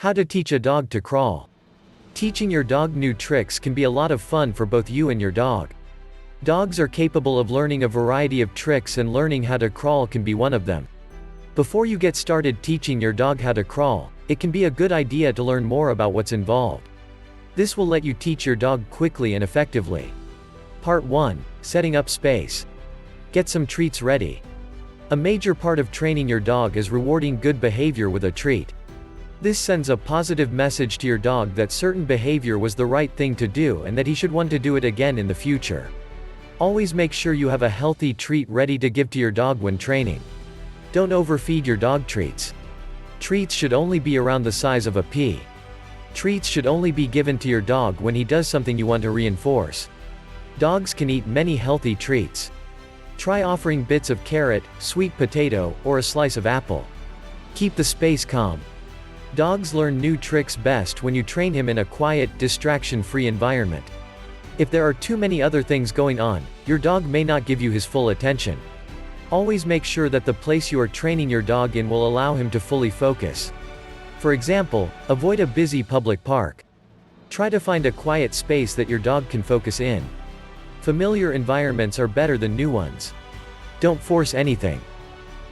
How to teach a dog to crawl. Teaching your dog new tricks can be a lot of fun for both you and your dog. Dogs are capable of learning a variety of tricks, and learning how to crawl can be one of them. Before you get started teaching your dog how to crawl, it can be a good idea to learn more about what's involved. This will let you teach your dog quickly and effectively. Part 1. Setting up space. Get some treats ready. A major part of training your dog is rewarding good behavior with a treat. This sends a positive message to your dog that certain behavior was the right thing to do and that he should want to do it again in the future. Always make sure you have a healthy treat ready to give to your dog when training. Don't overfeed your dog treats. Treats should only be around the size of a pea. Treats should only be given to your dog when he does something you want to reinforce. Dogs can eat many healthy treats. Try offering bits of carrot, sweet potato, or a slice of apple. Keep the space calm. Dogs learn new tricks best when you train him in a quiet, distraction-free environment. If there are too many other things going on, your dog may not give you his full attention. Always make sure that the place you are training your dog in will allow him to fully focus. For example, avoid a busy public park. Try to find a quiet space that your dog can focus in. Familiar environments are better than new ones. Don't force anything.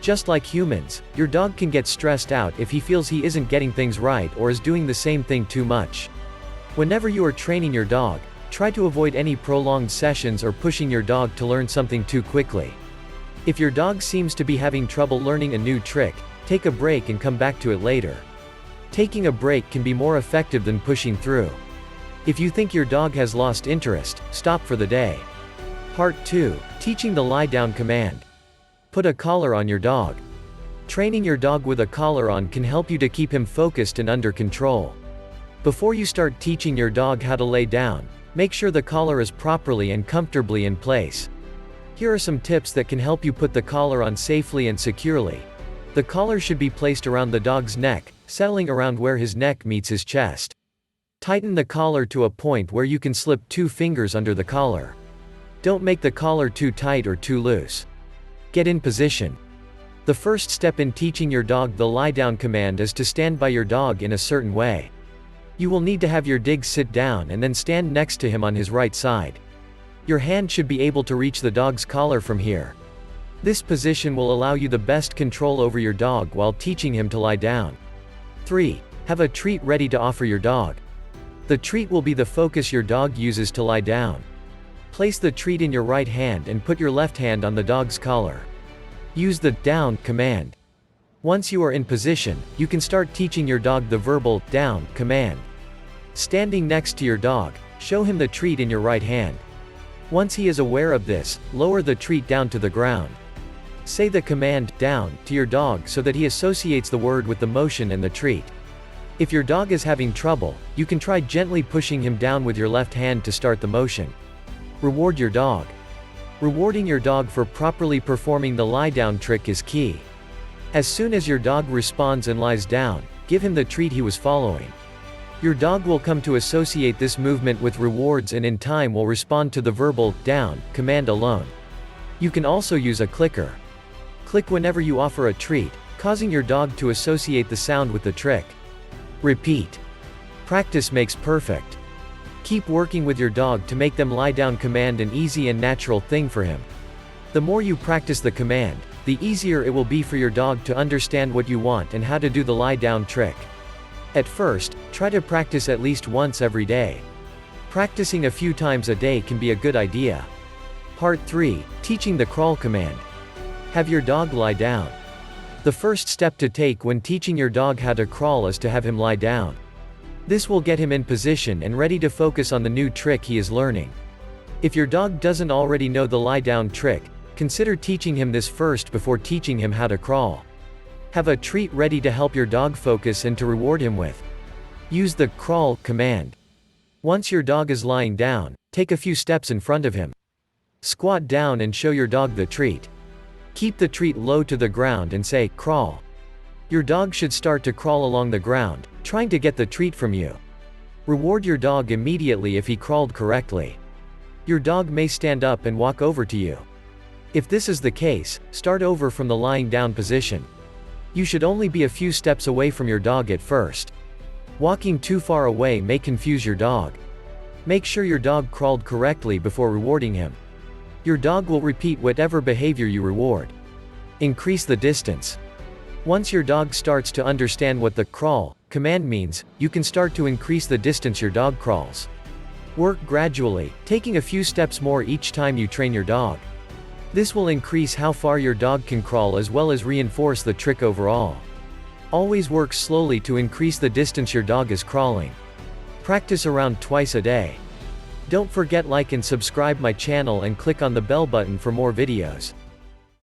Just like humans, your dog can get stressed out if he feels he isn't getting things right or is doing the same thing too much. Whenever you are training your dog, try to avoid any prolonged sessions or pushing your dog to learn something too quickly. If your dog seems to be having trouble learning a new trick, take a break and come back to it later. Taking a break can be more effective than pushing through. If you think your dog has lost interest, stop for the day. Part 2. Teaching the lie-down command. Put a collar on your dog. Training your dog with a collar on can help you to keep him focused and under control. Before you start teaching your dog how to lay down, make sure the collar is properly and comfortably in place. Here are some tips that can help you put the collar on safely and securely. The collar should be placed around the dog's neck, settling around where his neck meets his chest. Tighten the collar to a point where you can slip 2 fingers under the collar. Don't make the collar too tight or too loose. Get in position. The first step in teaching your dog the lie-down command is to stand by your dog in a certain way. You will need to have your dig sit down and then stand next to him on his right side. Your hand should be able to reach the dog's collar from here. This position will allow you the best control over your dog while teaching him to lie down. 3. Have a treat ready to offer your dog. The treat will be the focus your dog uses to lie down. Place the treat in your right hand and put your left hand on the dog's collar. Use the down command. Once you are in position, you can start teaching your dog the verbal down command. Standing next to your dog, show him the treat in your right hand. Once he is aware of this, lower the treat down to the ground. Say the command down to your dog so that he associates the word with the motion and the treat. If your dog is having trouble, you can try gently pushing him down with your left hand to start the motion. Reward your dog. Rewarding your dog for properly performing the lie-down trick is key. As soon as your dog responds and lies down, give him the treat he was following. Your dog will come to associate this movement with rewards and in time will respond to the verbal down command alone. You can also use a clicker. Click whenever you offer a treat, causing your dog to associate the sound with the trick. Repeat. Practice makes perfect. Keep working with your dog to make them lie down command an easy and natural thing for him. The more you practice the command, the easier it will be for your dog to understand what you want and how to do the lie down trick. At first, try to practice at least once every day. Practicing a few times a day can be a good idea. Part 3. Teaching the crawl command. Have your dog lie down. The first step to take when teaching your dog how to crawl is to have him lie down. This will get him in position and ready to focus on the new trick he is learning. If your dog doesn't already know the lie-down trick, consider teaching him this first before teaching him how to crawl. Have a treat ready to help your dog focus and to reward him with. Use the crawl command. Once your dog is lying down, take a few steps in front of him. Squat down and show your dog the treat. Keep the treat low to the ground and say, crawl. Your dog should start to crawl along the ground, trying to get the treat from you. Reward your dog immediately if he crawled correctly. Your dog may stand up and walk over to you. If this is the case, start over from the lying down position. You should only be a few steps away from your dog at first. Walking too far away may confuse your dog. Make sure your dog crawled correctly before rewarding him. Your dog will repeat whatever behavior you reward. Increase the distance. Once your dog starts to understand what the crawl command means, you can start to increase the distance your dog crawls. Work gradually, taking a few steps more each time you train your dog. This will increase how far your dog can crawl as well as reinforce the trick overall. Always work slowly to increase the distance your dog is crawling. Practice around twice a day. Don't forget like and subscribe my channel and click on the bell button for more videos.